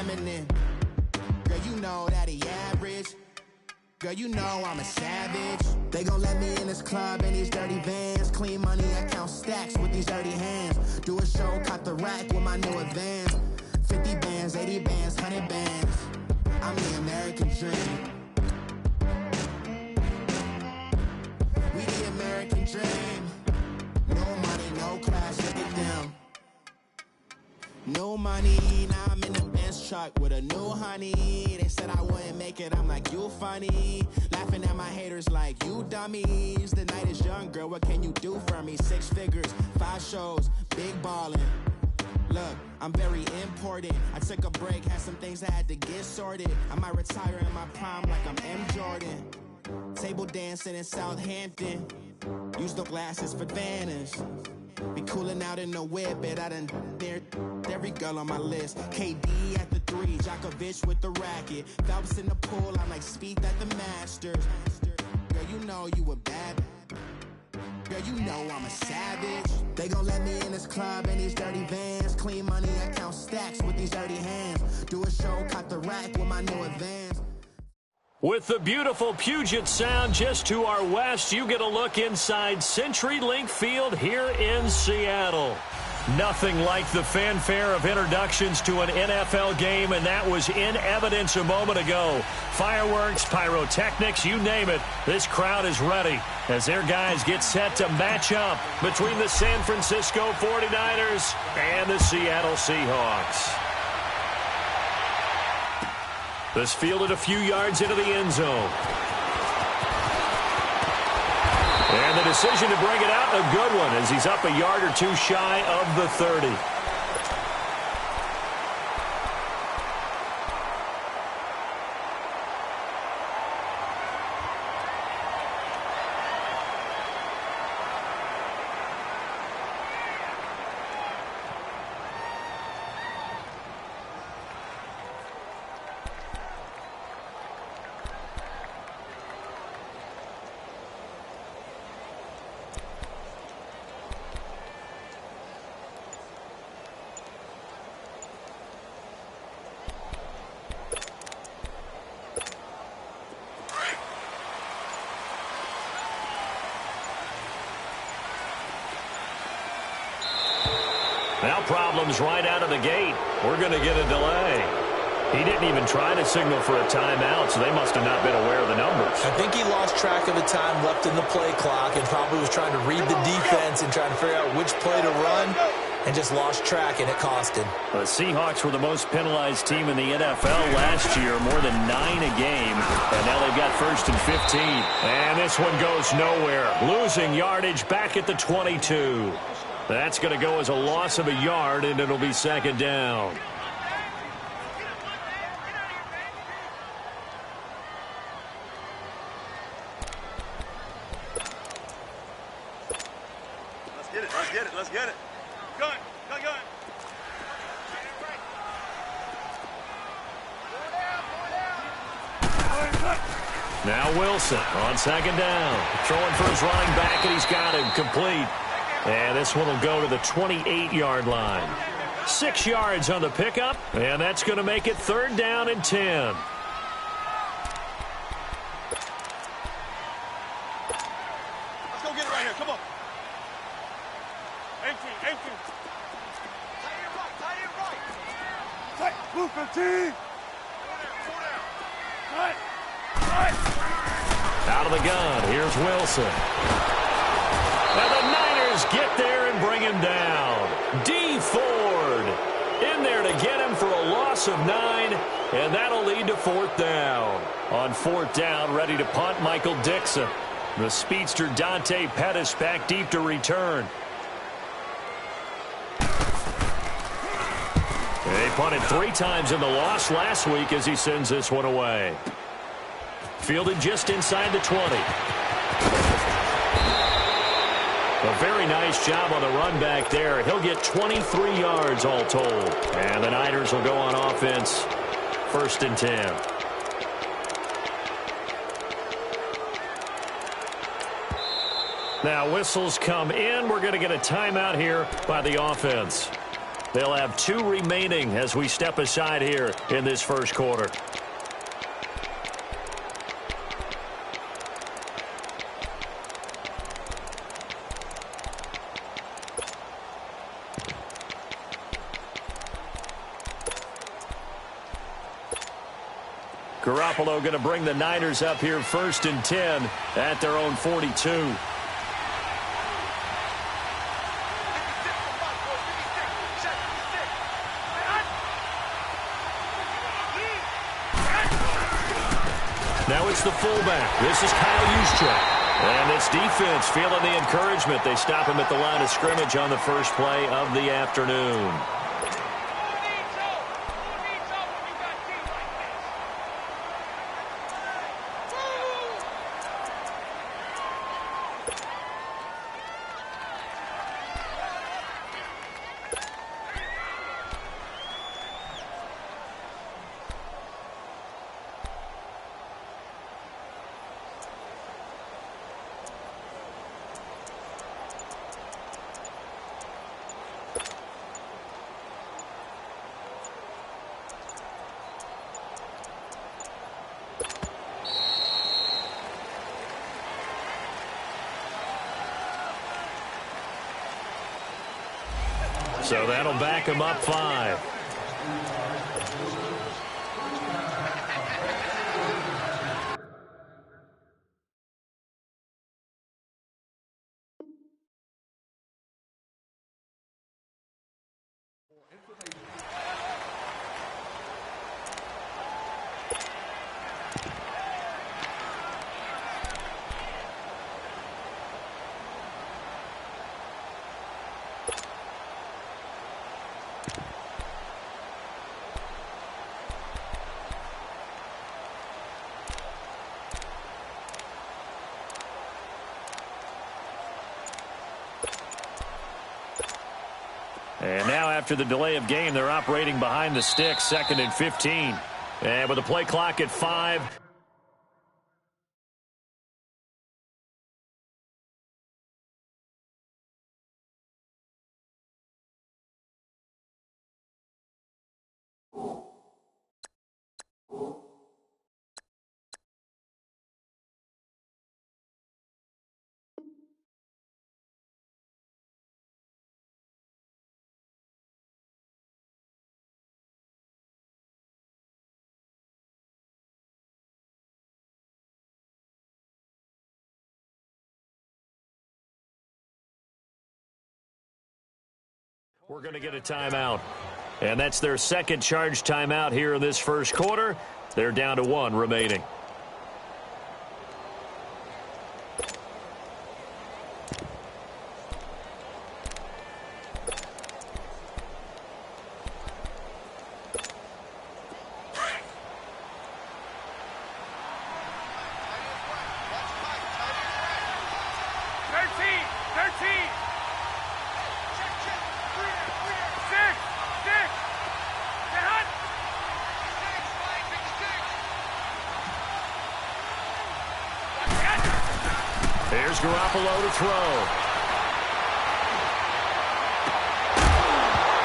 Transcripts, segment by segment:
feminine. Girl, you know that he average. Girl, you know I'm a savage. They gon' let me in this club in these dirty vans. Clean money, I count stacks with these dirty hands. Do a show, cut the rack with my new advance. 50 bands, 80 bands, 100 bands. I'm the American dream. We the American dream. No money, no class, look at them. No money, now I'm in the Benz truck with a new honey. They said I wouldn't make it, I'm like, you funny. Laughing at my haters like, you dummies. The night is young, girl, what can you do for me? 6 figures, 5 shows, big ballin'. Look, I'm very important. I took a break, had some things I had to get sorted. I might retire in my prime like I'm M. Jordan. Table dancing in Southampton. Use the glasses for Vanish. Be cooling out in the whip, but I done dared every girl on my list. KD at the 3, Djokovic with the racket. Phelps in the pool, I'm like Spieth at the Masters. Girl, you know you a bad. Girl, you know I'm a savage. They gon' let me in this club in these dirty vans. Clean money, I count stacks with these dirty hands. Do a show, cut the rack with my new advance. With the beautiful Puget Sound just to our west, you get a look inside CenturyLink Field here in Seattle. Nothing like the fanfare of introductions to an NFL game, and that was in evidence a moment ago. Fireworks, pyrotechnics, you name it. This crowd is ready as their guys get set to match up between the San Francisco 49ers and the Seattle Seahawks. This fielded a few yards into the end zone. And the decision to bring it out, a good one, as he's up a yard or two shy of the 30. Now problems right out of the gate. We're going to get a delay. He didn't even try to signal for a timeout, so they must have not been aware of the numbers. I think he lost track of the time left in the play clock and probably was trying to read the defense and trying to figure out which play to run and just lost track, and it cost him. The Seahawks were the most penalized team in the NFL last year, more than 9 a game, and now they've got 1st and 15. And this one goes nowhere. Losing yardage back at the 22. That's going to go as a loss of a yard, and it'll be 2nd down. Let's get it. Gun. Now Wilson on 2nd down. Throwing for his running back, and he's got him complete. And this one will go to the 28-yard line. 6 yards on the pickup, and that's going to make it 3rd down and 10. Let's go get it right here. Come on. 18. Tight end right. Tight. Move 15. Out of the gun, here's Wilson. And the Niners get there and bring him down. D. Ford in there to get him for a loss of 9, and that'll lead to 4th down. On 4th down, ready to punt, Michael Dixon. The speedster Dante Pettis back deep to return. They punted 3 times in the loss last week as he sends this one away. Fielded just inside the 20. A very nice job on the run back there. He'll get 23 yards all told. And the Niners will go on offense. 1st and 10. Now whistles come in. We're going to get a timeout here by the offense. They'll have 2 remaining as we step aside here in this first quarter. Garoppolo going to bring the Niners up here 1st and 10 at their own 42. Now it's the fullback. This is Kyle Juszczyk. And this defense feeling the encouragement. They stop him at the line of scrimmage on the first play of the afternoon. So that'll back him up 5. And now after the delay of game, they're operating behind the sticks, 2nd and 15. And with the play clock at 5. We're going to get a timeout. And that's their second charge timeout here in this first quarter. They're down to 1 remaining. Here's Garoppolo to throw.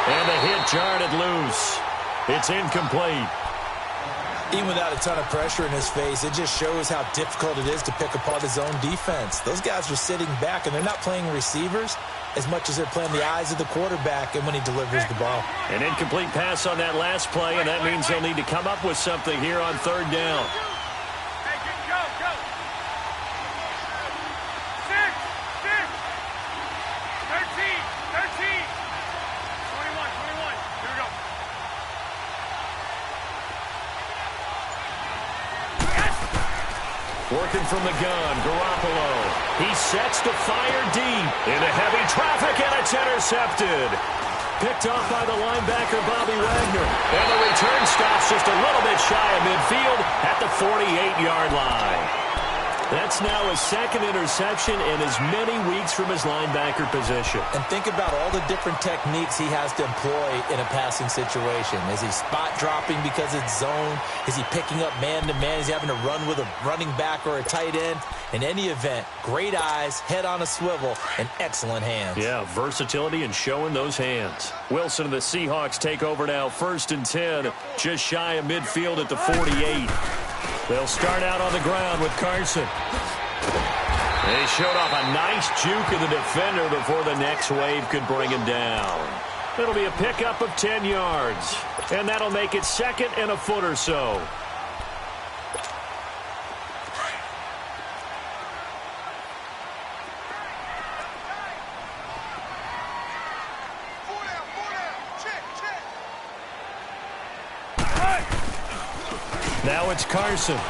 And the hit jarred it loose. It's incomplete. Even without a ton of pressure in his face, it just shows how difficult it is to pick apart his own defense. Those guys are sitting back, and they're not playing receivers as much as they're playing the eyes of the quarterback and when he delivers the ball. An incomplete pass on that last play, and that means they'll need to come up with something here on 3rd down. Working from the gun, Garoppolo. He sets to fire deep into heavy traffic, and it's intercepted. Picked off by the linebacker, Bobby Wagner. And the return stops just a little bit shy of midfield at the 48-yard line. That's now his second interception in as many weeks from his linebacker position. And think about all the different techniques he has to employ in a passing situation. Is he spot dropping because it's zone? Is he picking up man-to-man? Is he having to run with a running back or a tight end? In any event, great eyes, head on a swivel, and excellent hands. Yeah, versatility and showing those hands. Wilson and the Seahawks take over now, 1st and 10, just shy of midfield at the 48. They'll start out on the ground with Carson. They showed off a nice juke of the defender before the next wave could bring him down. It'll be a pickup of 10 yards, and that'll make it 2nd and a foot or so. Now it's Carson. And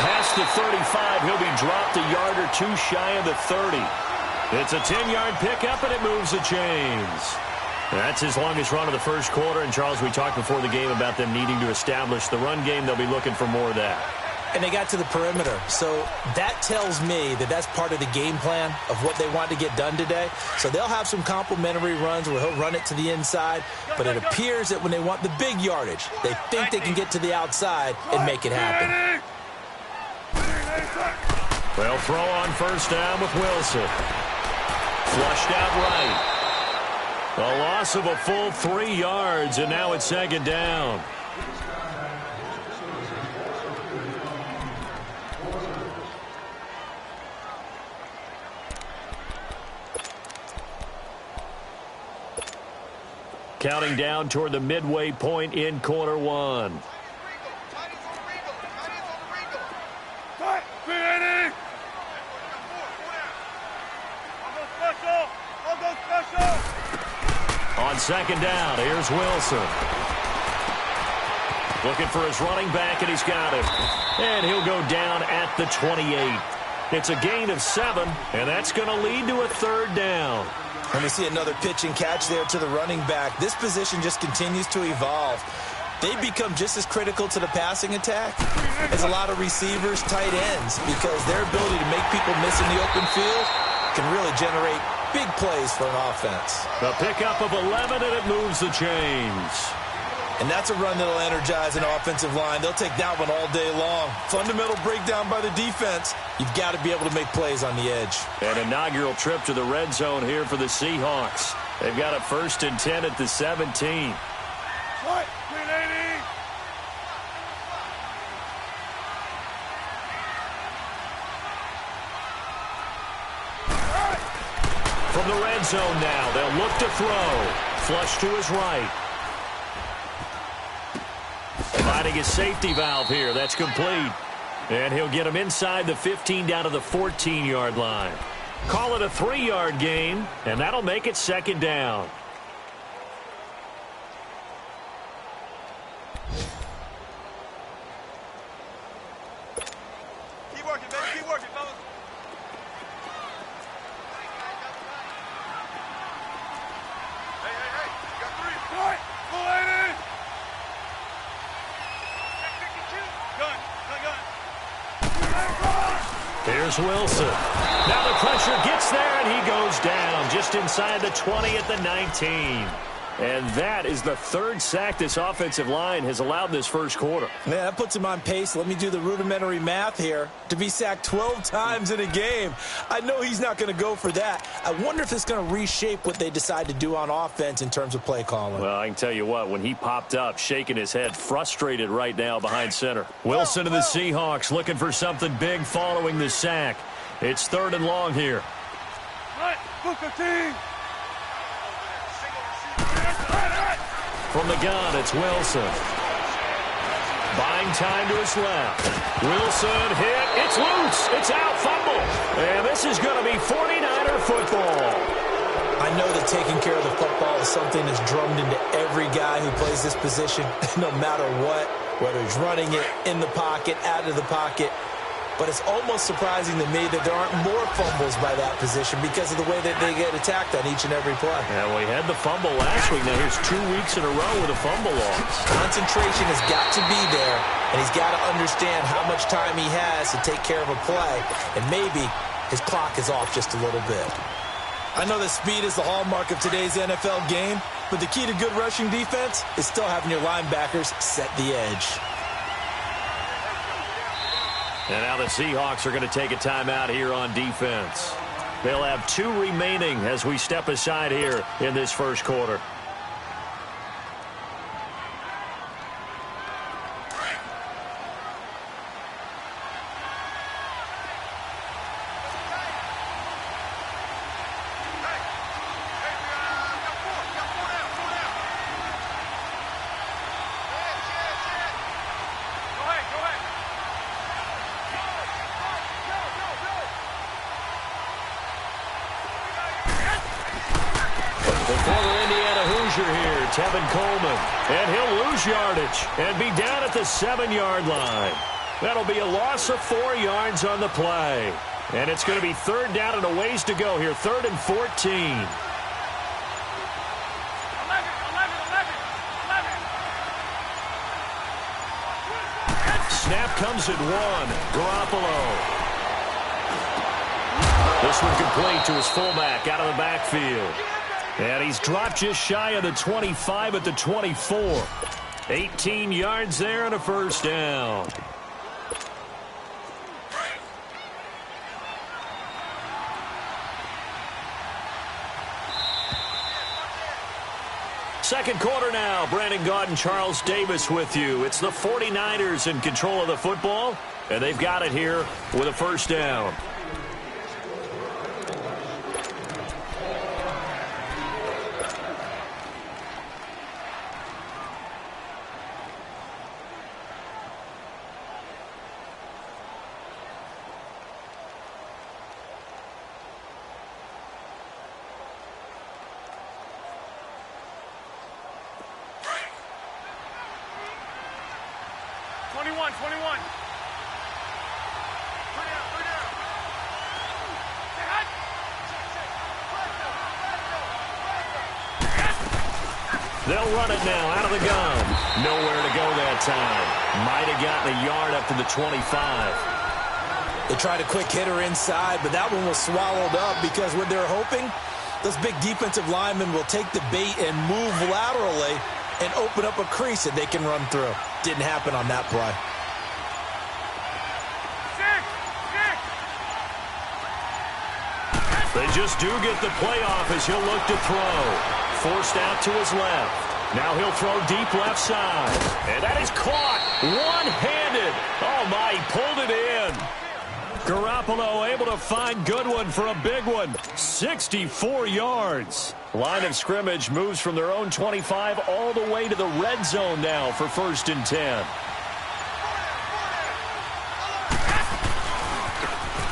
past the 35, he'll be dropped a yard or two shy of the 30. It's a 10-yard pickup, and it moves the chains. That's his longest run of the first quarter. And, Charles, we talked before the game about them needing to establish the run game. They'll be looking for more of that. And they got to the perimeter. So that tells me that that's part of the game plan of what they want to get done today. So they'll have some complementary runs where he'll run it to the inside. But it appears that when they want the big yardage, they think they can get to the outside and make it happen. Well, throw on first down with Wilson. Flushed out right. A loss of a full 3 yards, and now it's 2nd down. Counting down toward the midway point in quarter one. On 2nd down, here's Wilson. Looking for his running back, and he's got him. And he'll go down at the 28. It's a gain of 7, and that's going to lead to a 3rd down. And we see another pitch and catch there to the running back. This position just continues to evolve. They become just as critical to the passing attack as a lot of receivers, tight ends, because their ability to make people miss in the open field can really generate big plays for an offense. A pickup of 11, and it moves the chains. And that's a run that'll energize an offensive line. They'll take that one all day long. Fundamental breakdown by the defense. You've got to be able to make plays on the edge. An inaugural trip to the red zone here for the Seahawks. They've got a 1st and 10 at the 17. From the red zone now, they'll look to throw. Flush to his right. Finding his safety valve here. That's complete. And he'll get him inside the 15 down to the 14-yard line. Call it a 3-yard gain, and that'll make it 2nd down. Keep working, baby. Keep working, fellas. Hey. You got 3. All right. Full 80. Here's Wilson. Now the pressure gets there, and he goes down just inside the 20 at the 19. And that is the 3rd sack this offensive line has allowed this first quarter. Man, that puts him on pace. Let me do the rudimentary math here. To be sacked 12 times in a game, I know he's not going to go for that. I wonder if it's going to reshape what they decide to do on offense in terms of play calling. Well, I can tell you what, when he popped up, shaking his head, frustrated right now behind center. Wilson and the Seahawks looking for something big following the sack. It's 3rd and long here. Right, move 15. From the gun, it's Wilson. Buying time to his left. Wilson hit. It's loose. It's out. Fumble. And this is going to be 49er football. I know that taking care of the football is something that's drummed into every guy who plays this position, no matter what, whether he's running it in the pocket, out of the pocket. but it's almost surprising to me that there aren't more fumbles by that position because of the way that they get attacked on each and every play. Yeah, we had the fumble last week. Now here's 2 weeks in a row with a fumble loss. Concentration has got to be there, and he's got to understand how much time he has to take care of a play, and maybe his clock is off just a little bit. I know that speed is the hallmark of today's NFL game, but the key to good rushing defense is still having your linebackers set the edge. And now the Seahawks are going to take a timeout here on defense. They'll have 2 remaining as we step aside here in this first quarter. And he'll lose yardage and be down at the 7-yard line. That'll be a loss of 4 yards on the play. And it's going to be 3rd down and a ways to go here. 3rd and 14. Snap comes at 1. Garoppolo. This one complete to his fullback out of the backfield. And he's dropped just shy of the 25 at the 24. 18 yards there and a first down. Second quarter now. Brandon Gaudin, Charles Davis with you. It's the 49ers in control of the football, and they've got it here with a first down. They'll run it now out of the gun. Nowhere to go that time. Might have gotten a yard up to the 25. They tried a quick hitter inside, but that one was swallowed up because what they're hoping, those big defensive linemen will take the bait and move laterally and open up a crease that they can run through. Didn't happen on that play. They just do get the play off as he'll look to throw. Forced out to his left. Now he'll throw deep left side. And that is caught one-handed. Oh, my, he pulled it in. Garoppolo able to find Goodwin for a big one. 64 yards. Line of scrimmage moves from their own 25 all the way to the red zone now for 1st and 10.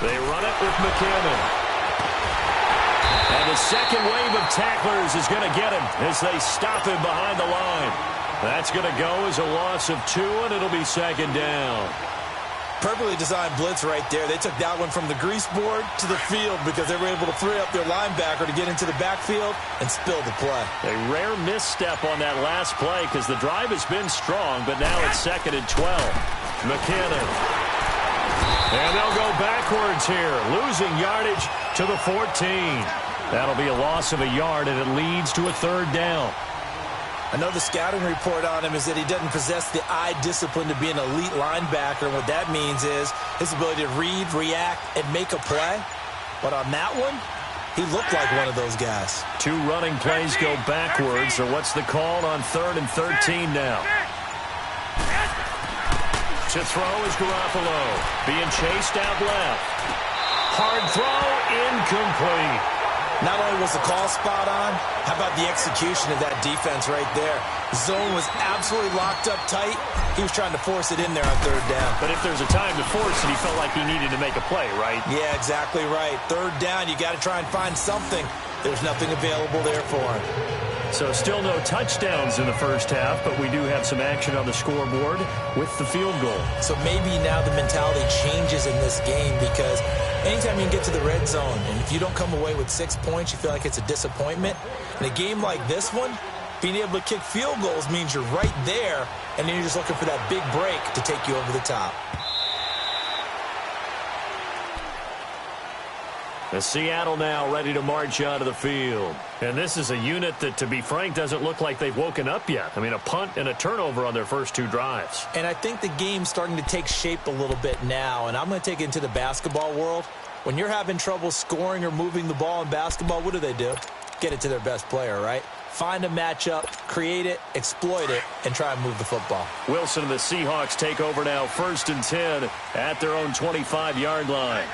They run it with McKinnon. And the second wave of tacklers is going to get him as they stop him behind the line. That's going to go as a loss of 2, and it'll be 2nd down. Perfectly designed blitz right there. They took that one from the grease board to the field because they were able to free up their linebacker to get into the backfield and spill the play. A rare misstep on that last play because the drive has been strong, but now it's 2nd and 12. McKinnon. And they'll go backwards here, losing yardage to the 14. That'll be a loss of a yard, and it leads to a 3rd down. I know the scouting report on him is that he doesn't possess the eye discipline to be an elite linebacker. And what that means is his ability to read, react, and make a play. But on that one, he looked like one of those guys. 2 running plays go backwards. So what's the call on 3rd and 13 now? To throw is Garoppolo. Being chased out left. Hard throw, incomplete. Not only was the call spot on, how about the execution of that defense right there? Zone was absolutely locked up tight. He was trying to force it in there on 3rd down. But if there's a time to force it, he felt like he needed to make a play, right? Yeah, exactly right. 3rd down, you got to try and find something. There's nothing available there for him. So still no touchdowns in the first half, but we do have some action on the scoreboard with the field goal. So maybe now the mentality changes in this game because anytime you can get to the red zone, and if you don't come away with 6 points, you feel like it's a disappointment. In a game like this one, being able to kick field goals means you're right there, and then you're just looking for that big break to take you over the top. The Seattle now ready to march onto the field. And this is a unit that, to be frank, doesn't look like they've woken up yet. I mean, a punt and a turnover on their first 2 drives. And I think the game's starting to take shape a little bit now, and I'm going to take it into the basketball world. When you're having trouble scoring or moving the ball in basketball, what do? Get it to their best player, right? Find a matchup, create it, exploit it, and try and move the football. Wilson and the Seahawks take over now, 1st and 10 at their own 25-yard line.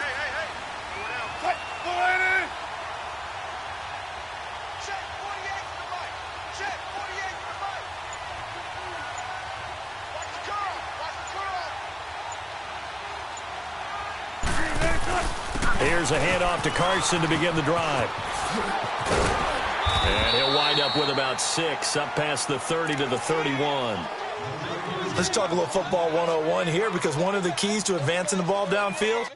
Here's a handoff to Carson to begin the drive. And he'll wind up with about 6, up past the 30 to the 31. Let's talk a little football 101 here, because one of the keys to advancing the ball downfield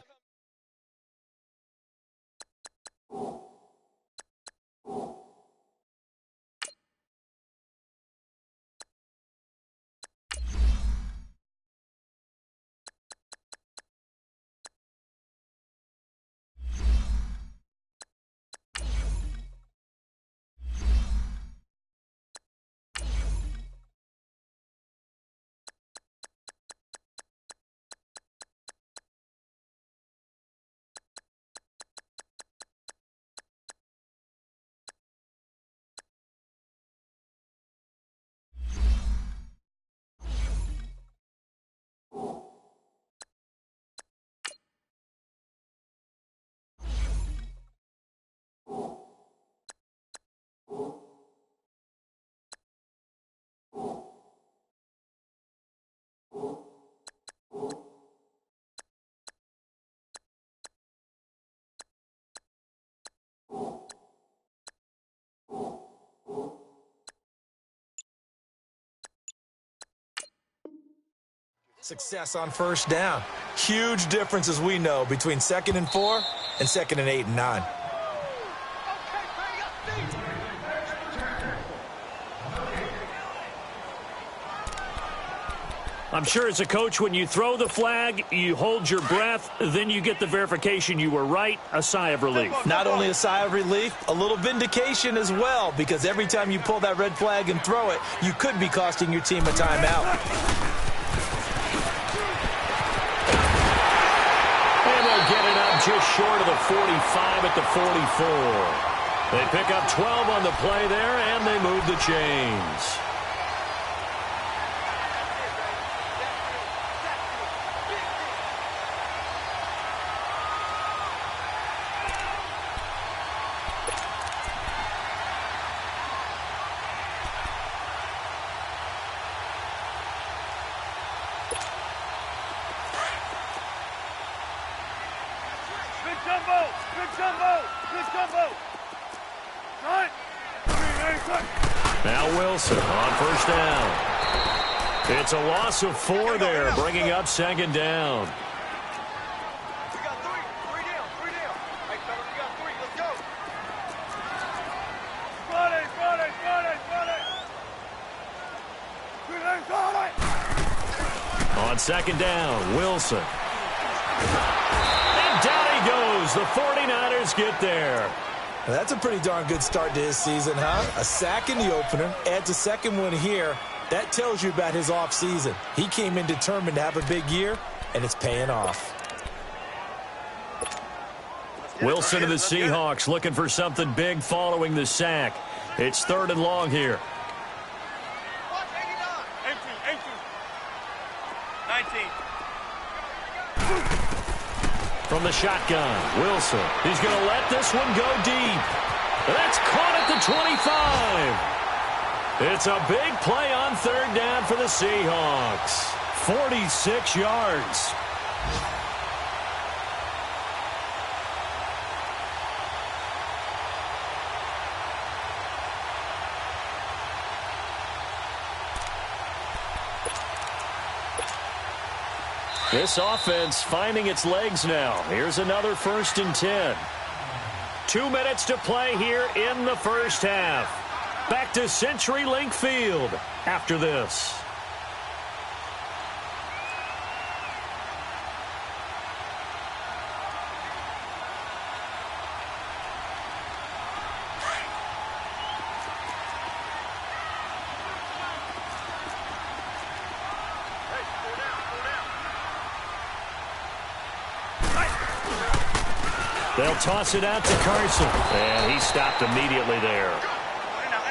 success on first down. Huge difference, as we know, between 2nd and 4 and 2nd and 8 and 9. I'm sure as a coach, when you throw the flag, you hold your breath, then you get the verification you were right, a sigh of relief. Not only a sigh of relief, a little vindication as well, because every time you pull that red flag and throw it, you could be costing your team a timeout. Get it up just short of the 45 at the 44. They pick up 12 on the play there, and they move the chains. Now Wilson on first down. It's a loss of 4 there, bringing up 2nd down. We got 3 down. Hey, fella, we got 3. Let's go. Friday. On 2nd down, Wilson. And down he goes. The 49ers get there. Now, that's a pretty darn good start to his season, huh? A sack in the opener, adds a second one here. That tells you about his offseason. He came in determined to have a big year, and it's paying off. Wilson and the Seahawks looking for something big following the sack. It's 3rd and long here. 19. From the shotgun, Wilson. He's going to let this one go deep. That's caught at the 25. It's a big play on 3rd down for the Seahawks. 46 yards. This offense finding its legs now. Here's another 1st and 10. 2 minutes to play here in the first half. Back to CenturyLink Field after this. They'll toss it out to Carson, and he stopped immediately there.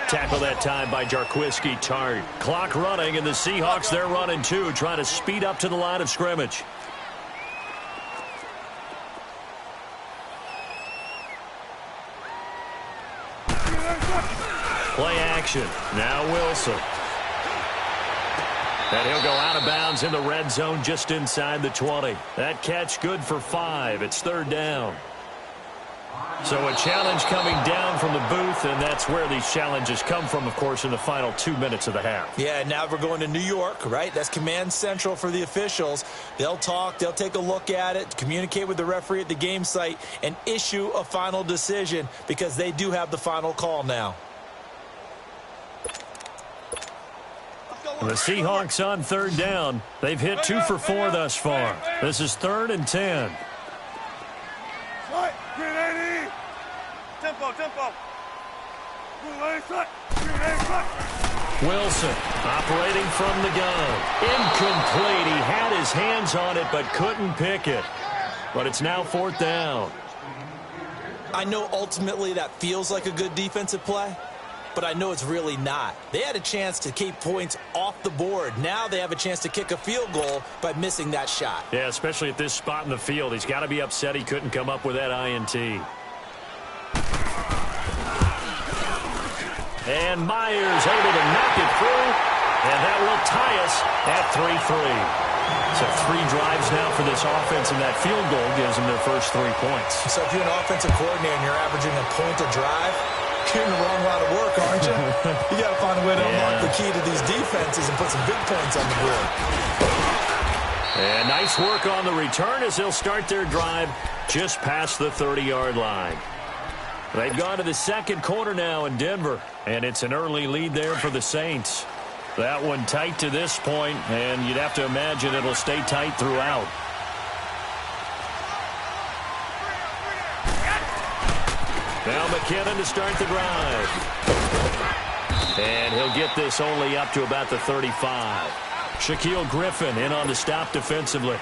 Tackle that time by Jarquiski Tart. Clock running, and the Seahawks, they're running too, trying to speed up to the line of scrimmage. Play action. Now Wilson. And he'll go out of bounds in the red zone just inside the 20. That catch good for 5. It's 3rd down. So a challenge coming down from the booth, and that's where these challenges come from, of course, in the final 2 minutes of the half. Yeah, now we're going to New York, right? That's command central for the officials. They'll talk, they'll take a look at it, communicate with the referee at the game site, and issue a final decision because they do have the final call now. The Seahawks on 3rd down. They've hit 2 for 4 thus far. This is 3rd and 10. Tempo. Wilson operating from the gun. Incomplete. He had his hands on it but couldn't pick it. But it's now 4th down. I know ultimately that feels like a good defensive play, but I know it's really not. They had a chance to keep points off the board. Now they have a chance to kick a field goal by missing that shot. Yeah, especially at this spot in the field. He's got to be upset he couldn't come up with that INT. And Myers able to knock it through, and that will tie us at 3-3. So 3 drives now for this offense, and that field goal gives them their first 3 points. So if you're an offensive coordinator and you're averaging a point a drive, you're in the wrong line of work, aren't you? You got to find a way to unlock the key to these defenses and put some big points on the board. And nice work on the return as they'll start their drive just past the 30-yard line. They've gone to the 2nd quarter now in Denver, and it's an early lead there for the Saints. That one tight to this point, and you'd have to imagine it'll stay tight throughout. Now McKinnon to start the drive. And he'll get this only up to about the 35. Shaquille Griffin in on the stop defensively.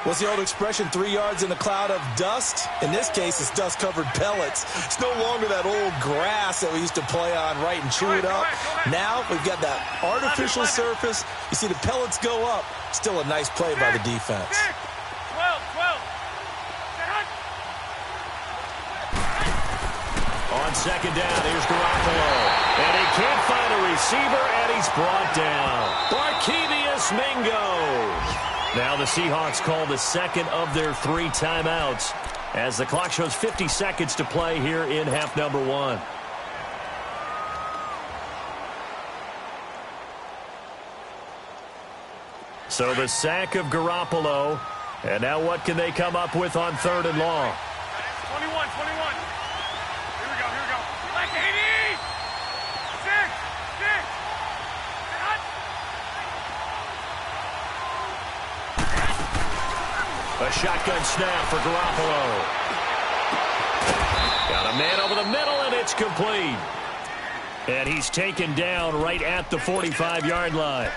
What's the old expression, 3 yards in a cloud of dust? In this case, it's dust-covered pellets. It's no longer that old grass that we used to play on, right, and chew it up. Now we've got that artificial surface. You see the pellets go up. Still a nice play by the defense. 12. On 2nd down, here's Garoppolo. And he can't find a receiver, and he's brought down. Barkevious Mingo. Now the Seahawks call the 2nd of their 3 timeouts as the clock shows 50 seconds to play here in half number 1. So the sack of Garoppolo. And now what can they come up with on 3rd and long? 21. Here we go. Like 80! 6! A shotgun snap for Garoppolo. Got a man over the middle, and it's complete. And he's taken down right at the 45-yard line.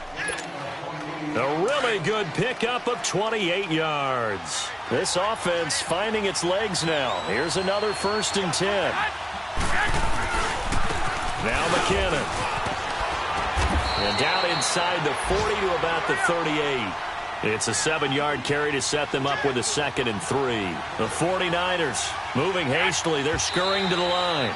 A really good pickup of 28 yards. This offense finding its legs now. Here's another 1st and 10. Now McKinnon. And down inside the 40 to about the 38. It's a 7-yard carry to set them up with a 2nd and 3. The 49ers moving hastily. They're scurrying to the line.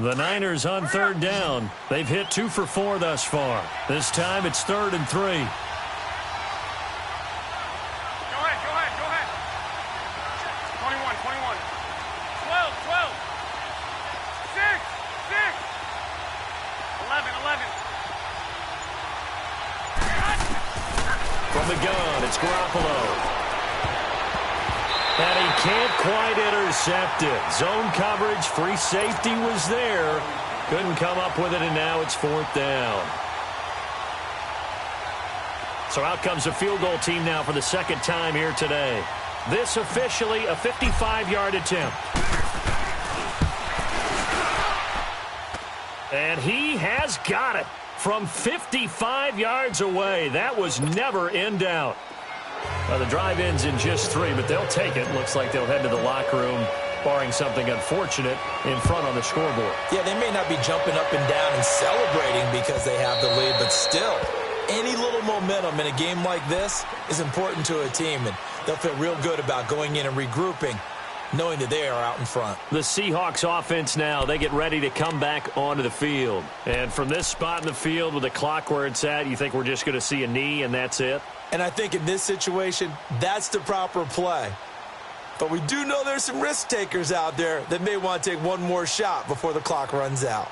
The Niners on third down. They've hit 2 for 4 thus far. This time it's 3rd and 3. Go ahead. 21. 12. 6. 11. From the gun, it's Garoppolo. And he can't quite intercept it. Zone coverage, free safety was there. Couldn't come up with it, and now it's 4th down. So out comes the field goal team now for the second time here today. This officially a 55-yard attempt. And he has got it from 55 yards away. That was never in doubt. The drive ends in just 3, but they'll take it. Looks like they'll head to the locker room, barring something unfortunate, in front on the scoreboard. Yeah, they may not be jumping up and down and celebrating because they have the lead, but still, any little momentum in a game like this is important to a team, and they'll feel real good about going in and regrouping, knowing that they are out in front. The Seahawks offense now, they get ready to come back onto the field. And from this spot in the field with the clock where it's at, you think we're just going to see a knee and that's it? And I think in this situation, that's the proper play. But we do know there's some risk takers out there that may want to take one more shot before the clock runs out.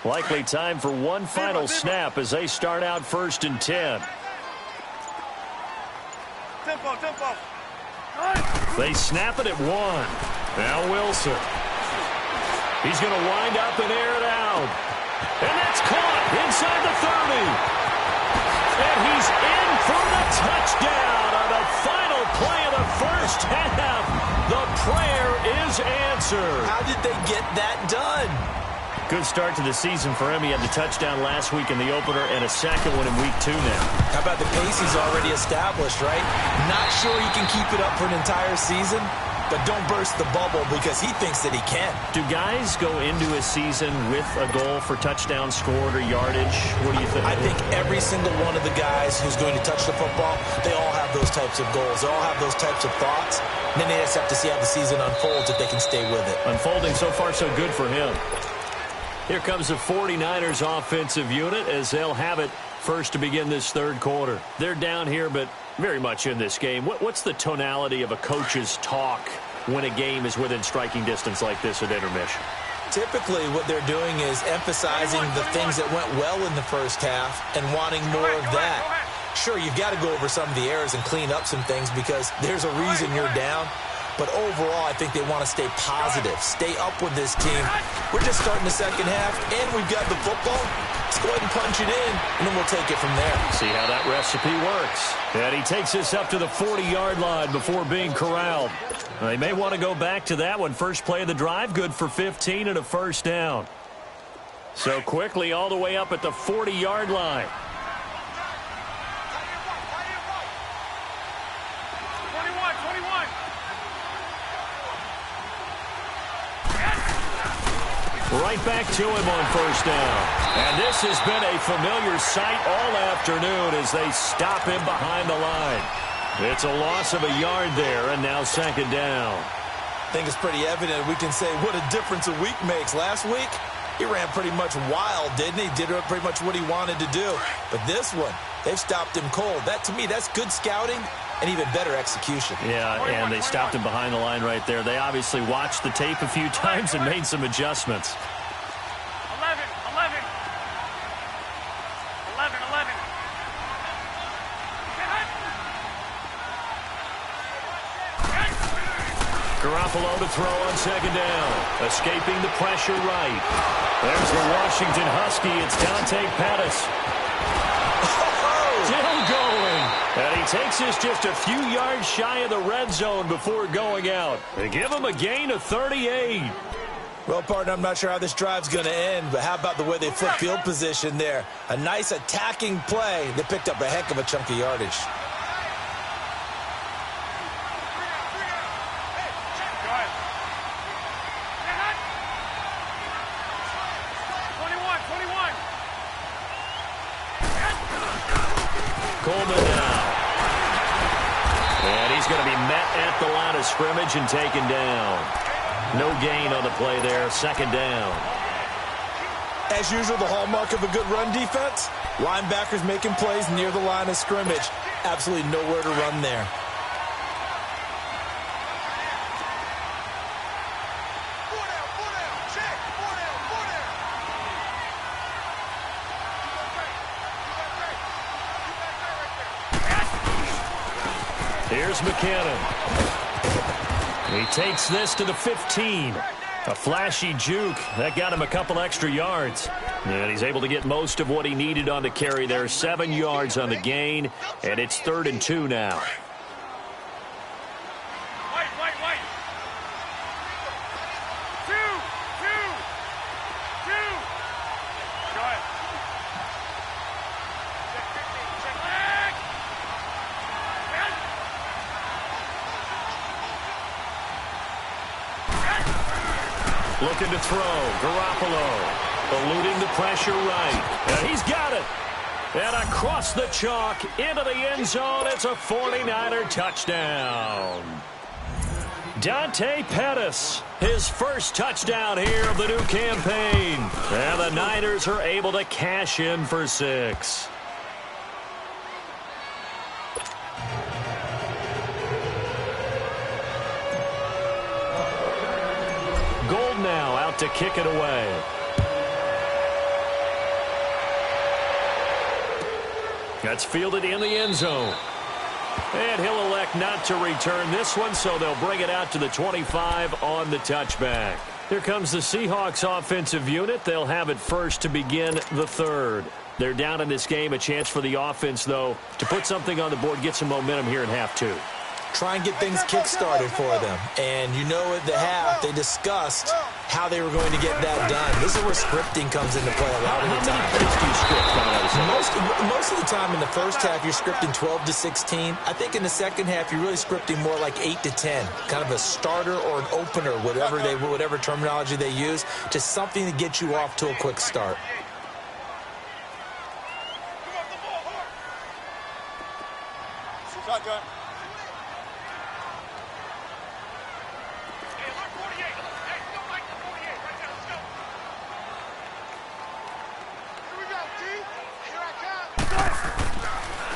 Likely time for one final snap as they start out 1st and 10. Tempo. They snap it at 1. Now Wilson. He's going to wind up and air it out. And that's caught inside the 30. And he's in for the touchdown on the final play of the first half. The prayer is answered. How did they get that done? Good start to the season for him. He had the touchdown last week in the opener and a second one in week 2 now. How about the pace he's already established, right? Not sure he can keep it up for an entire season, but don't burst the bubble because he thinks that he can. Do guys go into a season with a goal for touchdown scored or yardage? What do you think? I think every single one of the guys who's going to touch the football, they all have those types of goals. They all have those types of thoughts. And then they just have to see how the season unfolds if they can stay with it. Unfolding so far so good for him. Here comes the 49ers offensive unit as they'll have it first to begin this third quarter. They're down here, but very much in this game. What's the tonality of a coach's talk when a game is within striking distance like this at intermission? Typically, what they're doing is emphasizing the things that went well in the first half and wanting more of that. Sure, you've got to go over some of the errors and clean up some things because there's a reason you're down. But overall, I think they want to stay positive, stay up with this team. We're just starting the second half, and we've got the football. Let's go ahead and punch it in, and then we'll take it from there. See how that recipe works. And he takes us up to the 40-yard line before being corralled. They may want to go back to that one. First play of the drive, good for 15 and a first down. So quickly all the way up at the 40-yard line. Right back to him on first down. And this has been a familiar sight all afternoon as they stop him behind the line. It's a loss of a yard there, and now second down. I think it's pretty evident. We can say what a difference a week makes. Last week, he ran pretty much wild, didn't he? Did pretty much what he wanted to do. But this one, they've stopped him cold. That, to me, that's good scouting and even better execution. Yeah, and they stopped him behind the line right there. They obviously watched the tape a few times and made some adjustments. 11. Garoppolo to throw on second down. Escaping the pressure right. There's the Washington Husky. It's Dante Pettis. Still going. And he takes us just a few yards shy of the red zone before going out. They give him a gain of 38. Well, partner, I'm not sure how this drive's going to end, but how about the way they flip field position there? A nice attacking play. They picked up a heck of a chunk of yardage. Coleman now. And he's going to be met at the line of scrimmage and taken down. No gain on the play there. Second down. As usual, the hallmark of a good run defense, linebackers making plays near the line of scrimmage. Absolutely nowhere to run there. Here's McKinnon. He takes this to the 15. A flashy juke. That got him a couple extra yards. And he's able to get most of what he needed on the carry there. 7 yards on the gain. And it's 3rd and 2 now. Looking to throw. Garoppolo eluding the pressure right. And he's got it. And across the chalk into the end zone. It's a 49er touchdown. Dante Pettis, his first touchdown here of the new campaign. And the Niners are able to cash in for 6. Now out to kick it away. That's fielded in the end zone. And he'll elect not to return this one, so they'll bring it out to the 25 on the touchback. Here comes the Seahawks offensive unit. They'll have it first to begin the 3rd. They're down in this game. A chance for the offense, though, to put something on the board, get some momentum here in half 2. Try and get things kick-started for them. And you know at the half, they discussed how they were going to get that done. This is where scripting comes into play a lot of the time. How many plays do you script coming out of Most of the time in the first half, you're scripting 12 to 16. I think in the second half, you're really scripting more like 8 to 10. Kind of a starter or an opener, whatever terminology they use, just something to get you off to a quick start. Shotgun.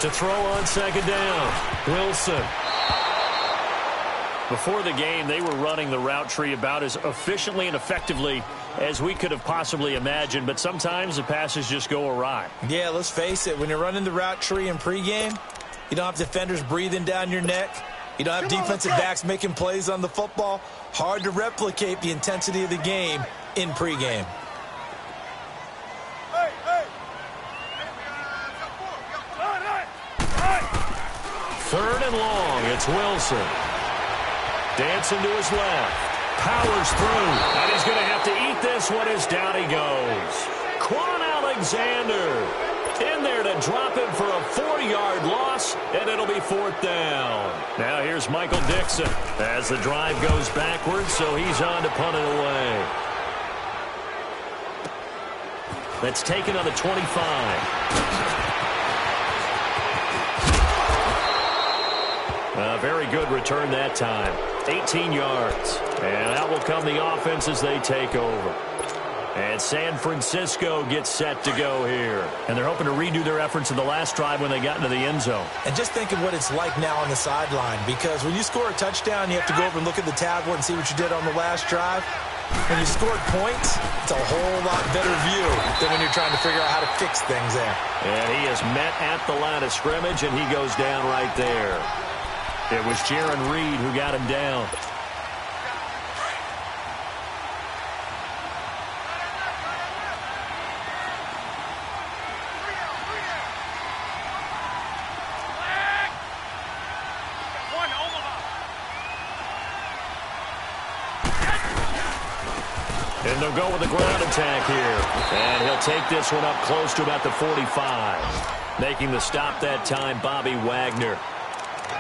To throw on second down. Wilson. Before the game, they were running the route tree about as efficiently and effectively as we could have possibly imagined, but sometimes the passes just go awry. Yeah, let's face it. When you're running the route tree in pregame, you don't have defenders breathing down your neck. You don't have defensive backs making plays on the football. Hard to replicate the intensity of the game in pregame. Third and long, it's Wilson. Dancing to his left. Powers through. And he's going to have to eat this one as down he goes. Quan Alexander in there to drop him for a 4-yard loss, and it'll be 4th down. Now here's Michael Dixon as the drive goes backwards, so he's on to punt it away. That's taken on the 25. A very good return that time. 18 yards. And out will come the offense as they take over. And San Francisco gets set to go here. And they're hoping to redo their efforts in the last drive when they got into the end zone. And just think of what it's like now on the sideline. Because when you score a touchdown, you have to go over and look at the tablet and see what you did on the last drive. When you scored points, it's a whole lot better view than when you're trying to figure out how to fix things there. And he is met at the line of scrimmage, and he goes down right there. It was Jaron Reed who got him down. And they'll go with the ground attack here. And he'll take this one up close to about the 45. Making the stop that time, Bobby Wagner.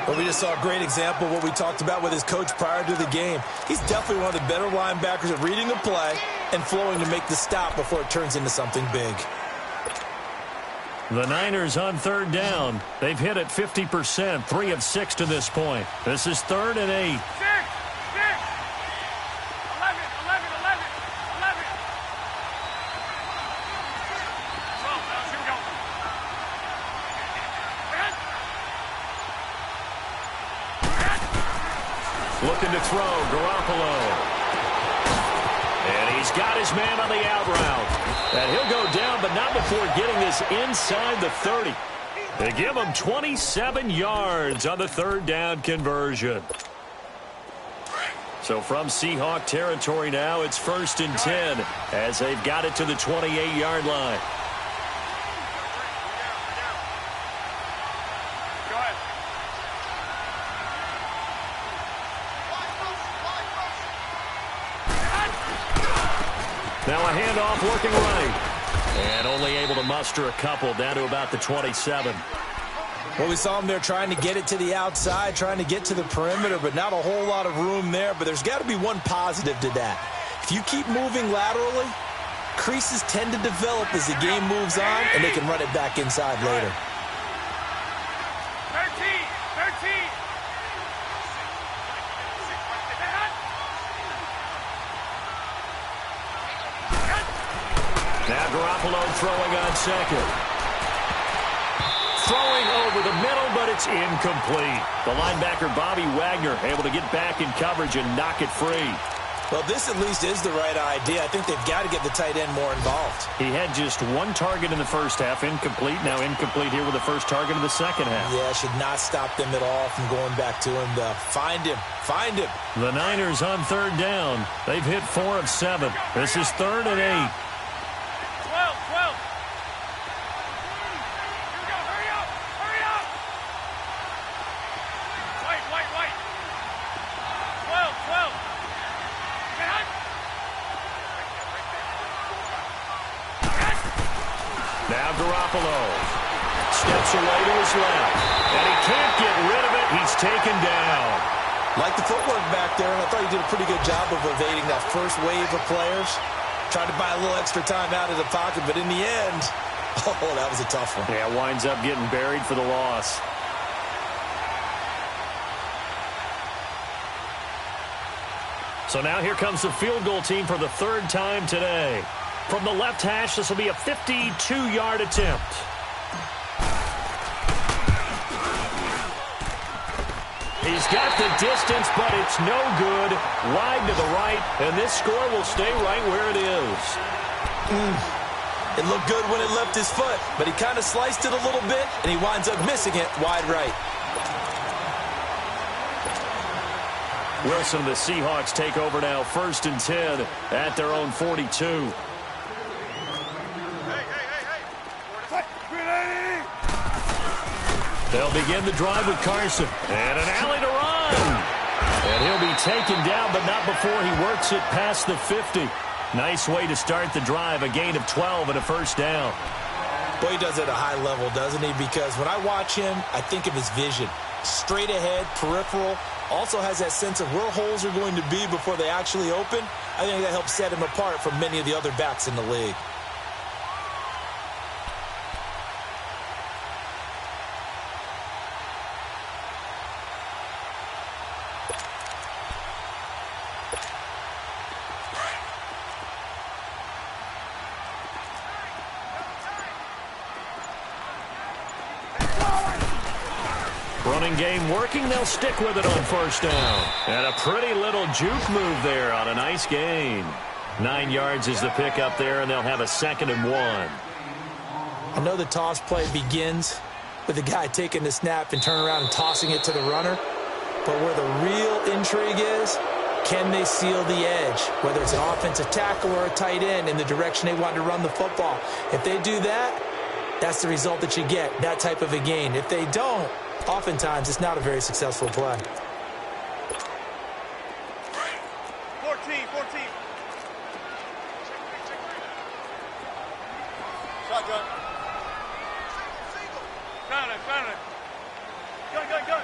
Well, we just saw a great example of what we talked about with his coach prior to the game. He's definitely one of the better linebackers at reading the play and flowing to make the stop before it turns into something big. The Niners on third down. They've hit it 50%, 3 of 6 to this point. This is 3rd and 8. 6, 11, 11, 11. Here we go. Looking to throw, Garoppolo. And he's got his man on the out route. And he'll go down, but not before getting this inside the 30. They give him 27 yards on the 3rd down conversion. So from Seahawk territory now, it's 1st and 10 as they've got it to the 28-yard line. Go ahead. Now a handoff working right. And only able to muster a couple down to about the 27. Well, we saw him there trying to get it to the outside, trying to get to the perimeter, but not a whole lot of room there. But there's got to be one positive to that. If you keep moving laterally, creases tend to develop as the game moves on, and they can run it back inside later. 13. Now Garoppolo throwing on second. Throwing over the middle, but it's incomplete. The linebacker, Bobby Wagner, able to get back in coverage and knock it free. Well, this at least is the right idea. I think they've got to get the tight end more involved. He had just 1 target in the first half, incomplete. Now incomplete here with the first target of the second half. Yeah, should not stop them at all from going back to him, though. Find him. The Niners on 3rd down. They've hit 4 of 7. This is 3rd and 8. 12. Here we go. Hurry up. Wait. 12. Now Garoppolo steps away to his left, and he can't get rid of it. He's taken down. Like the footwork back there, and I thought he did a pretty good job of evading that first wave of players. Tried to buy a little extra time out of the pocket, but in the end, oh, that was a tough one. Yeah, winds up getting buried for the loss. So now here comes the field goal team for the 3rd time today. From the left hash, this will be a 52-yard attempt. He's got the distance, but it's no good. Wide to the right, and this score will stay right where it is. It looked good when it left his foot, but he kind of sliced it a little bit, and he winds up missing it wide right. Wilson, the Seahawks take over now, 1st and 10 at their own 42. They'll begin the drive with Carson. And an alley to run. And he'll be taken down, but not before he works it past the 50. Nice way to start the drive. A gain of 12 and a 1st down. Boy, he does it at a high level, doesn't he? Because when I watch him, I think of his vision. Straight ahead, peripheral. Also has that sense of where holes are going to be before they actually open. I think that helps set him apart from many of the other backs in the league. Running game working. They'll stick with it on 1st down. And a pretty little juke move there on a nice gain. 9 yards is the pickup there, and they'll have a 2nd and 1. I know the toss play begins with the guy taking the snap and turning around and tossing it to the runner. But where the real intrigue is, can they seal the edge? Whether it's an offensive tackle or a tight end in the direction they want to run the football. If they do that, that's the result that you get, that type of a gain. If they don't, oftentimes it's not a very successful play. 14. Shotgun. Gun.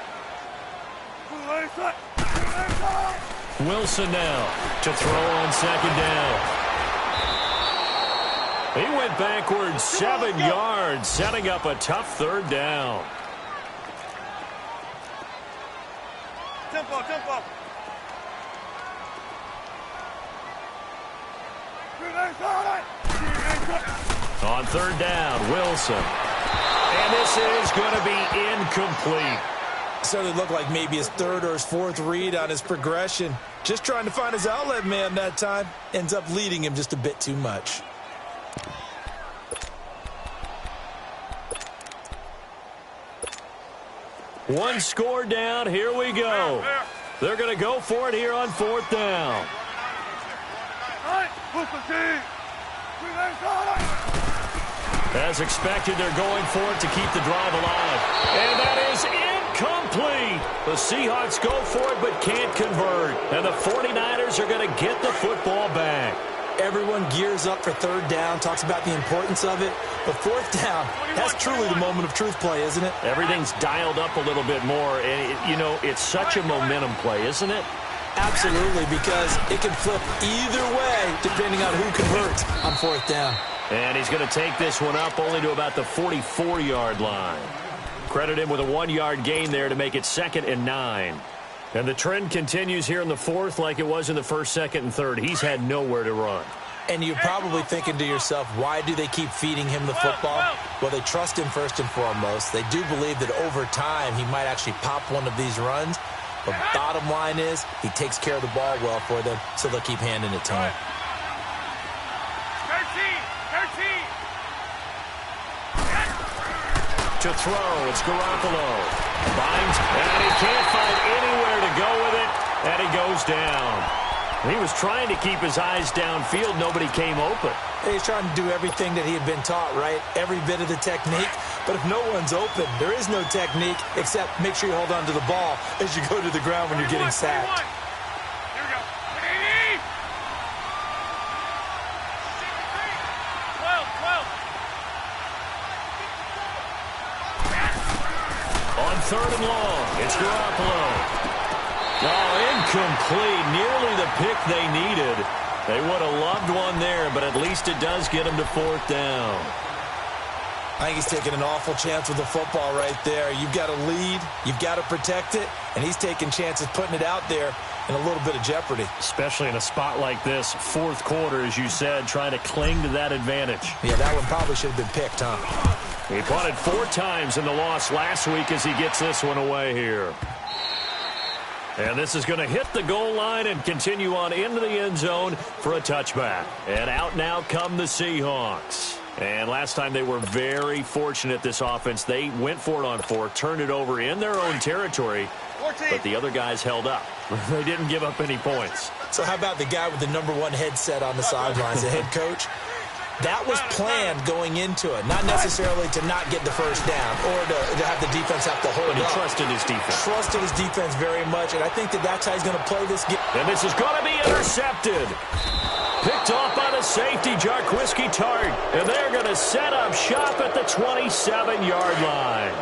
Wilson now to throw on 2nd down. He went backwards 7 yards, setting up a tough third down. Tempo, tempo. On third down, Wilson. And this is going to be incomplete. Certainly looked like maybe his third or his fourth read on his progression. Just trying to find his outlet man that time. Ends up leading him just a bit too much. One score down. Here we go. They're going to go for it here on fourth down. As expected, they're going for it to keep the drive alive. And that is incomplete. The Seahawks go for it but can't convert. And the 49ers are going to get the football back. Everyone gears up for third down, talks about the importance of it. But fourth down, that's truly the moment of truth play, isn't it? Everything's dialed up a little bit more. And, it's such a momentum play, isn't it? Absolutely, because it can flip either way depending on who converts on fourth down. And he's going to take this one up only to about the 44-yard line. Credit him with a 1-yard gain there to make it 2nd and 9. And the trend continues here in the fourth like it was in the first, second, and third. He's had nowhere to run. And you're probably thinking to yourself, why do they keep feeding him the football? Well, they trust him first and foremost. They do believe that over time he might actually pop one of these runs. But bottom line is he takes care of the ball well for them, so they'll keep handing it to him. To throw, it's Garoppolo. Finds, and he can't find anywhere to go with it, and he goes down. He was trying to keep his eyes downfield. Nobody came open. He's trying to do everything that he had been taught, right? Every bit of the technique. But if no one's open, there is no technique except make sure you hold on to the ball as you go to the ground when you're getting sacked. Here we go. 12. On third and long, it's Garoppolo. Oh, incomplete. Nearly the pick they needed. They would have loved one there, but at least it does get them to fourth down. I think he's taking an awful chance with the football right there. You've got to lead, you've got to protect it, and he's taking chances putting it out there in a little bit of jeopardy. Especially in a spot like this, fourth quarter, as you said, trying to cling to that advantage. Yeah, that one probably should have been picked, huh? He punted 4 times in the loss last week as he gets this one away here. And this is going to hit the goal line and continue on into the end zone for a touchback. And out now come the Seahawks. And last time they were very fortunate, this offense. They went for it on 4, turned it over in their own territory, 14. but the other guys held up. They didn't give up any points. So how about the guy with the #1 headset on the sidelines, the head coach? That was planned going into it, not necessarily to not get the first down or to have the defense have to hold But he up. trusted his defense. Trusted his defense very much, and I think that's how he's going to play this game. And this is going to be intercepted. Picked off by the safety, Jarquiski Tart. And they're going to set up shop at the 27-yard line.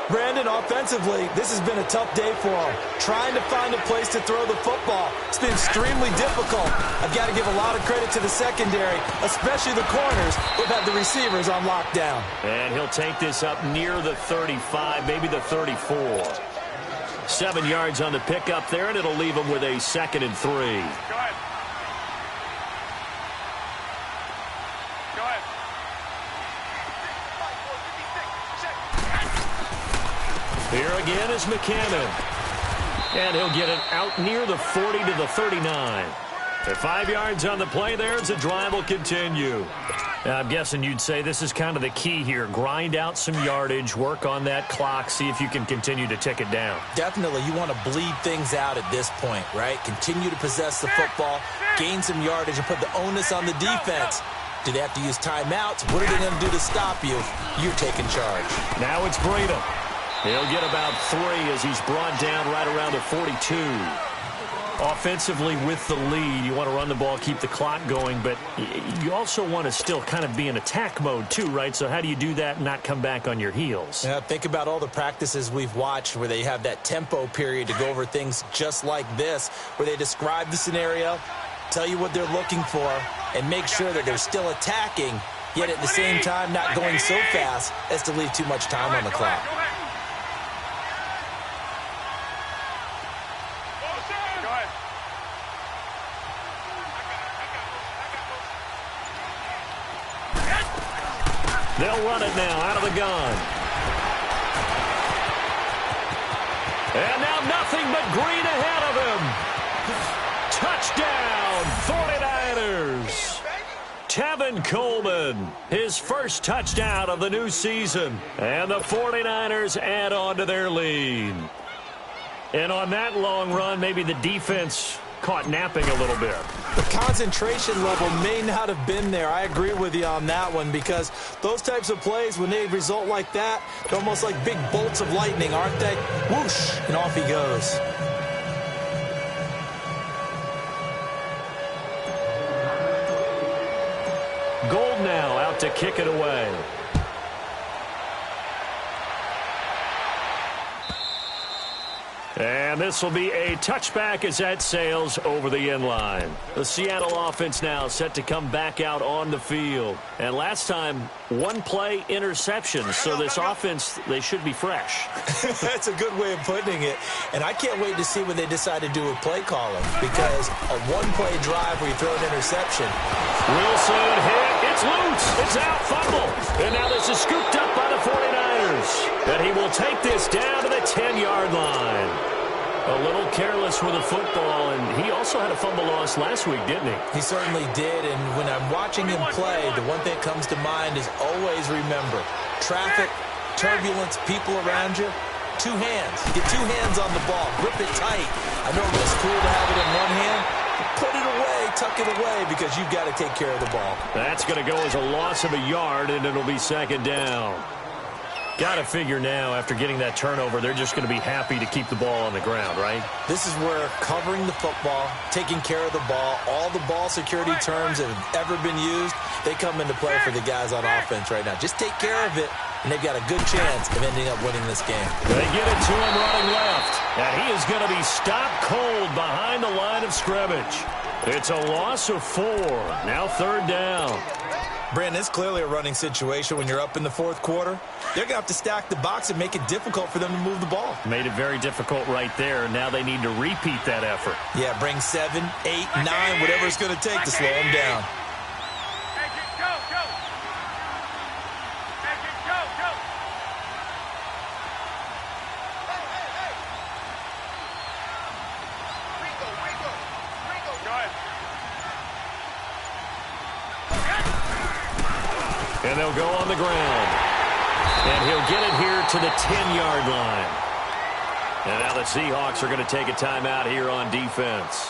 Brandon, offensively, this has been a tough day for him. Trying to find a place to throw the football. It's been extremely difficult. I've got to give a lot of credit to the secondary, especially the corners, who've had the receivers on lockdown. And he'll take this up near the 35, maybe the 34. 7 yards on the pickup there, and it'll leave him with a 2nd and 3. Go ahead. Go ahead. Here again is McCannon. And he'll get it out near the 40 to the 39. At 5 yards on the play there as the drive will continue. Now, I'm guessing you'd say this is kind of the key here. Grind out some yardage, work on that clock, see if you can continue to tick it down. Definitely, you want to bleed things out at this point, right? Continue to possess the football, gain some yardage, and put the onus on the defense. Do they have to use timeouts? What are they going to do to stop you? You're taking charge. Now it's Breedham. He'll get about 3 as he's brought down right around the 42. Offensively with the lead, you want to run the ball, keep the clock going, but you also want to still kind of be in attack mode too, right? So how do you do that and not come back on your heels? Yeah, think about all the practices we've watched where they have that tempo period to go over things just like this, where they describe the scenario, tell you what they're looking for, and make sure that they're still attacking, yet at the same time not going so fast as to leave too much time on the clock. They'll run it now out of the gun. And now nothing but green ahead of him. Touchdown, 49ers. Tevin Coleman, his first touchdown of the new season. And the 49ers add on to their lead. And on that long run, maybe the defense caught napping a little bit. The concentration level may not have been there. I agree with you on that one, because those types of plays, when they result like that, they're almost like big bolts of lightning, aren't they? Whoosh, and off he goes. Gold now out to kick it away. And this will be a touchback as that sails over the end line. The Seattle offense now set to come back out on the field. And last time, one play interception. So this offense, they should be fresh. That's a good way of putting it. And I can't wait to see what they decide to do with play calling, because a one-play drive where you throw an interception. Wilson hit. It's loose. It's out. Fumble. And now this is scooped up by the 49ers. And he will take this down to the 10-yard line. A little careless with the football, and he also had a fumble loss last week, didn't he? He certainly did, and when I'm watching him play, the one thing that comes to mind is always remember, traffic, turbulence, people around you, two hands. Get two hands on the ball. Grip it tight. I know it's cool to have it in one hand. Put it away, tuck it away, because you've got to take care of the ball. That's going to go as a loss of a yard, and it'll be second down. Got to figure now, after getting that turnover, they're just going to be happy to keep the ball on the ground, right? This is where covering the football, taking care of the ball, all the ball security terms that have ever been used, they come into play for the guys on offense right now. Just take care of it, and they've got a good chance of ending up winning this game. They get it to him running left, and he is going to be stopped cold behind the line of scrimmage. It's a loss of 4. Now third down. Brandon, it's clearly a running situation when you're up in the fourth quarter. They're going to have to stack the box and make it difficult for them to move the ball. Made it very difficult right there. Now they need to repeat that effort. Yeah, bring 7, 8, 9, whatever it's going to take to slow them down. And they'll go on the ground. And he'll get it here to the 10-yard line. And now the Seahawks are going to take a timeout here on defense.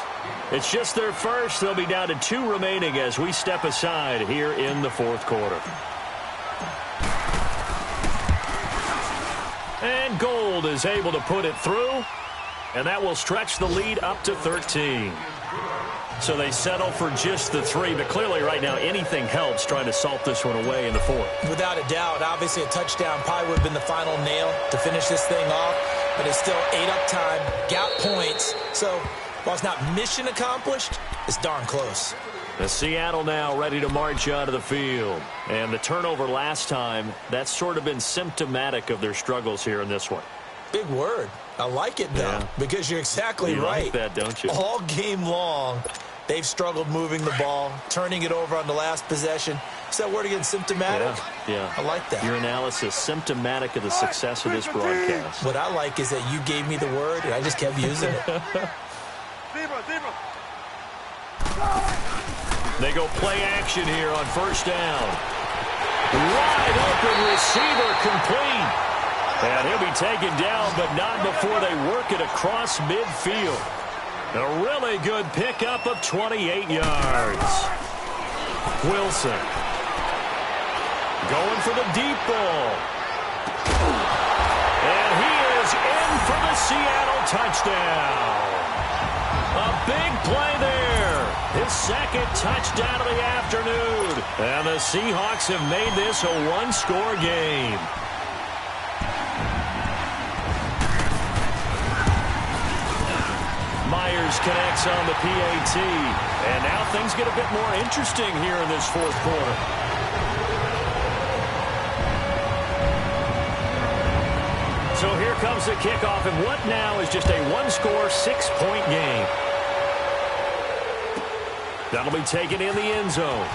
It's just their first. They'll be down to 2 remaining as we step aside here in the fourth quarter. And Gold is able to put it through. And that will stretch the lead up to 13. So they settle for just the 3, but clearly right now anything helps trying to salt this one away in the fourth. Without a doubt, obviously a touchdown probably would have been the final nail to finish this thing off, but it's still 8 up time, got points. So while it's not mission accomplished, it's darn close. The Seattle now ready to march out of the field. And the turnover last time, that's sort of been symptomatic of their struggles here in this one. Big word. I like it, though, because you're exactly right. You like that, don't you? All game long, they've struggled moving the ball, turning it over on the last possession. Is that word again, symptomatic? Yeah. I like that. Your analysis, symptomatic of the success of this broadcast. What I like is that you gave me the word, and I just kept using it. They go play action here on first down. Wide open receiver complete. And he'll be taken down, but not before they work it across midfield. A really good pickup of 28 yards. Wilson going for the deep ball. And he is in for the Seattle touchdown. A big play there. His second touchdown of the afternoon. And the Seahawks have made this a one-score game. 49ers connects on the PAT. And now things get a bit more interesting here in this fourth quarter. So here comes the kickoff, and what now is just a one-score, 6-point game. That'll be taken in the end zone.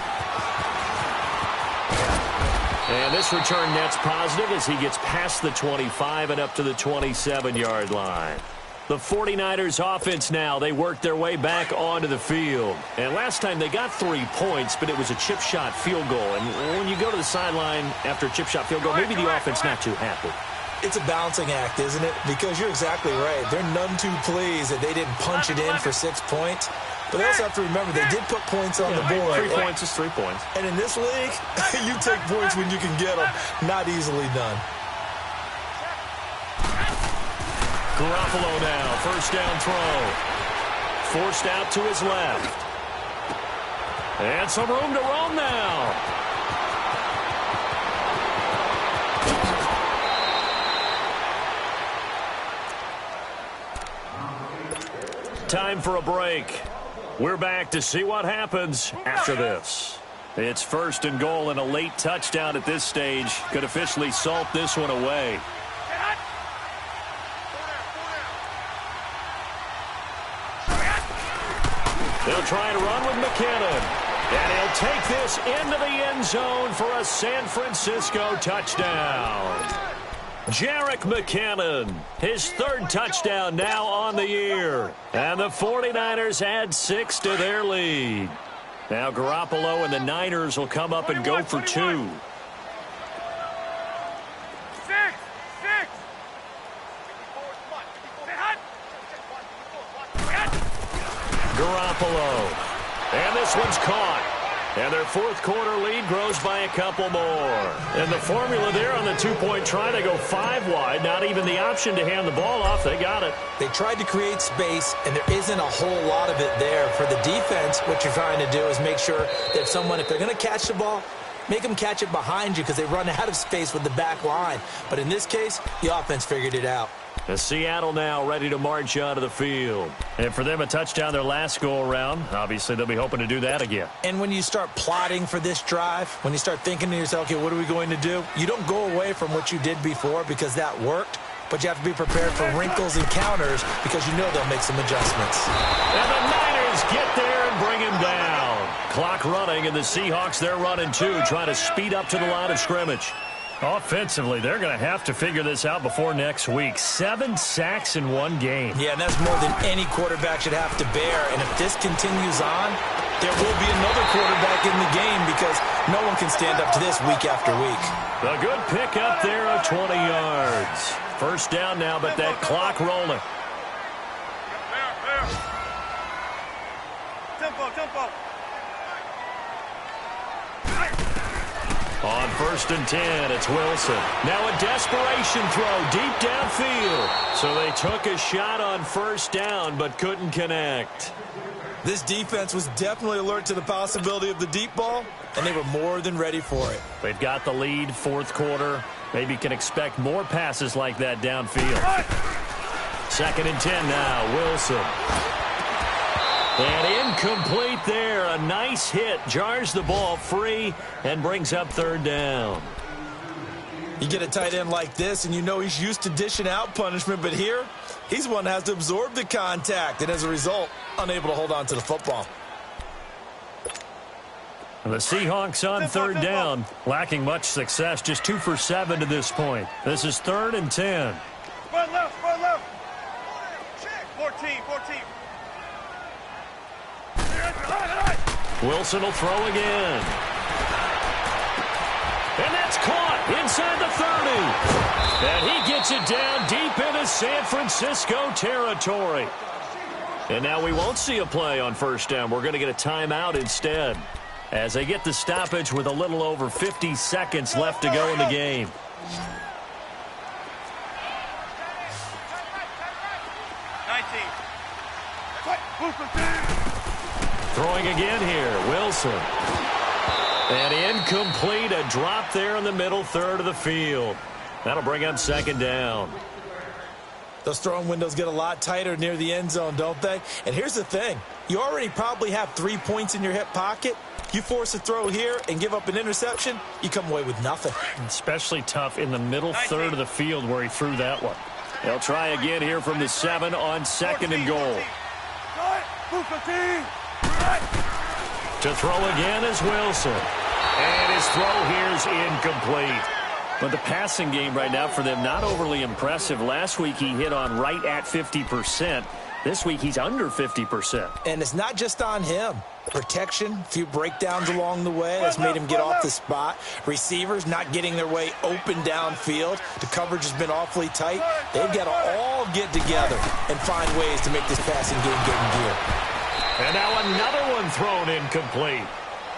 And this return net's positive as he gets past the 25 and up to the 27-yard line. The 49ers offense now, they work their way back onto the field. And last time they got 3 points, but it was a chip shot field goal. And when you go to the sideline after a chip shot field goal, maybe the offense not too happy. It's a balancing act, isn't it? Because you're exactly right. They're none too pleased that they didn't punch it in for 6 points. But they also have to remember they did put points on the board. 3 points is 3 points. And in this league, you take points when you can get them. Not easily done. Garoppolo now, first down throw. Forced out to his left. And some room to roam now. Time for a break. We're back to see what happens after this. It's first and goal, and a late touchdown at this stage could officially salt this one away. They'll try to run with McKinnon. And he'll take this into the end zone for a San Francisco touchdown. Jerick McKinnon, his third touchdown now on the year. And the 49ers add 6 to their lead. Now Garoppolo and the Niners will come up and go for 2. 6. Garoppolo. And this one's caught. And their fourth quarter lead grows by a couple more. And the formula there on the two-point try, they go 5 wide. Not even the option to hand the ball off. They got it. They tried to create space, and there isn't a whole lot of it there. For the defense, what you're trying to do is make sure that someone, if they're going to catch the ball, make them catch it behind you because they run out of space with the back line. But in this case, the offense figured it out. And Seattle now ready to march onto the field. And for them, a touchdown their last go-around. Obviously, they'll be hoping to do that again. And when you start plotting for this drive, when you start thinking to yourself, okay, what are we going to do? You don't go away from what you did before because that worked, but you have to be prepared for wrinkles and counters because you know they'll make some adjustments. And the Niners get there and bring him down. Clock running, and the Seahawks, they're running too, trying to speed up to the line of scrimmage. Offensively, they're going to have to figure this out before next week. 7 sacks in one game. Yeah, and that's more than any quarterback should have to bear. And if this continues on, there will be another quarterback in the game because no one can stand up to this week after week. A good pick up there of 20 yards. First down now, but that clock rolling. Tempo. On first and 10, it's Wilson. Now a desperation throw deep downfield. So they took a shot on first down but couldn't connect. This defense was definitely alert to the possibility of the deep ball, and they were more than ready for it. They've got the lead, fourth quarter. Maybe can expect more passes like that downfield. Second and 10 now, Wilson. And incomplete there. A nice hit. Jars the ball free and brings up third down. You get a tight end like this, and you know he's used to dishing out punishment, but here, he's one that has to absorb the contact, and as a result, unable to hold on to the football. The Seahawks on third down, lacking much success, just 2 for 7 to this point. This is third and 10. Spread left. 14. Wilson will throw again. And that's caught inside the 30. And he gets it down deep into San Francisco territory. And now we won't see a play on first down. We're going to get a timeout instead as they get the stoppage with a little over 50 seconds left to go in the game. Throwing again here, Wilson. And incomplete, a drop there in the middle third of the field. That'll bring up second down. Those throwing windows get a lot tighter near the end zone, don't they? And here's the thing. You already probably have 3 points in your hip pocket. You force a throw here and give up an interception, you come away with nothing. Especially tough in the middle third of the field where he threw that one. They'll try again here from the 7 on 2nd and goal. To throw again is Wilson. And his throw here is incomplete. But the passing game right now for them, not overly impressive. Last week he hit on right at 50%. This week he's under 50%. And it's not just on him. Protection, a few breakdowns along the way that's made him get off the spot. Receivers not getting their way open downfield. The coverage has been awfully tight. They've got to all get together and find ways to make this passing game get in gear. And now another one thrown incomplete.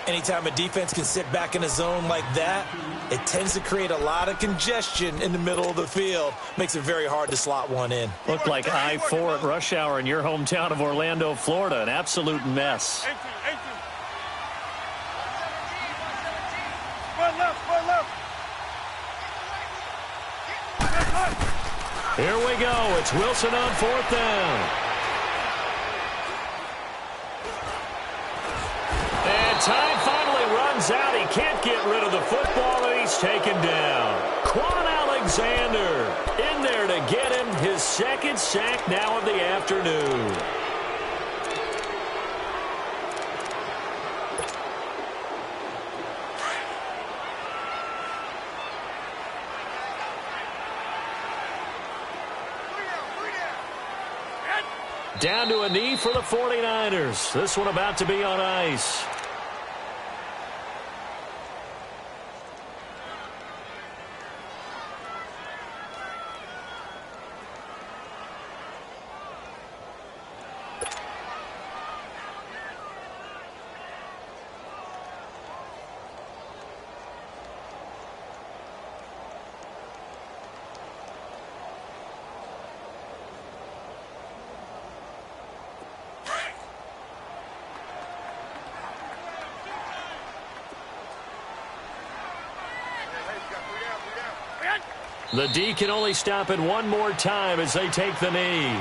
Anytime a defense can sit back in a zone like that, it tends to create a lot of congestion in the middle of the field. Makes it very hard to slot one in. Looked like I-4 at rush hour in your hometown of Orlando, Florida. An absolute mess. Here we go. It's Wilson on 4th down. And time finally runs out. He can't get rid of the football, and he's taken down. Quan Alexander in there to get him his 2nd sack now of the afternoon. Down to a knee for the 49ers. This one about to be on ice. The D can only stop it one more time as they take the knee.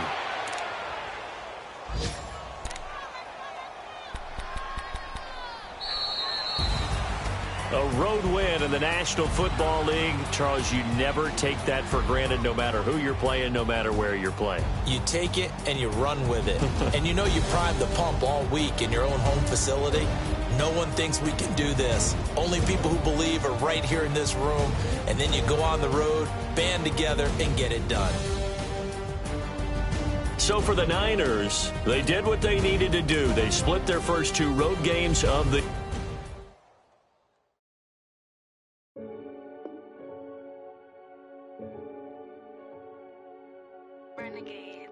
A road win in the National Football League. Charles, you never take that for granted no matter who you're playing, no matter where you're playing. You take it and you run with it. And you know you primed the pump all week in your own home facility. No one thinks we can do this. Only people who believe are right here in this room. And then you go on the road, band together, and get it done. So for the Niners, they did what they needed to do. They split their first 2 road games of the Renegade.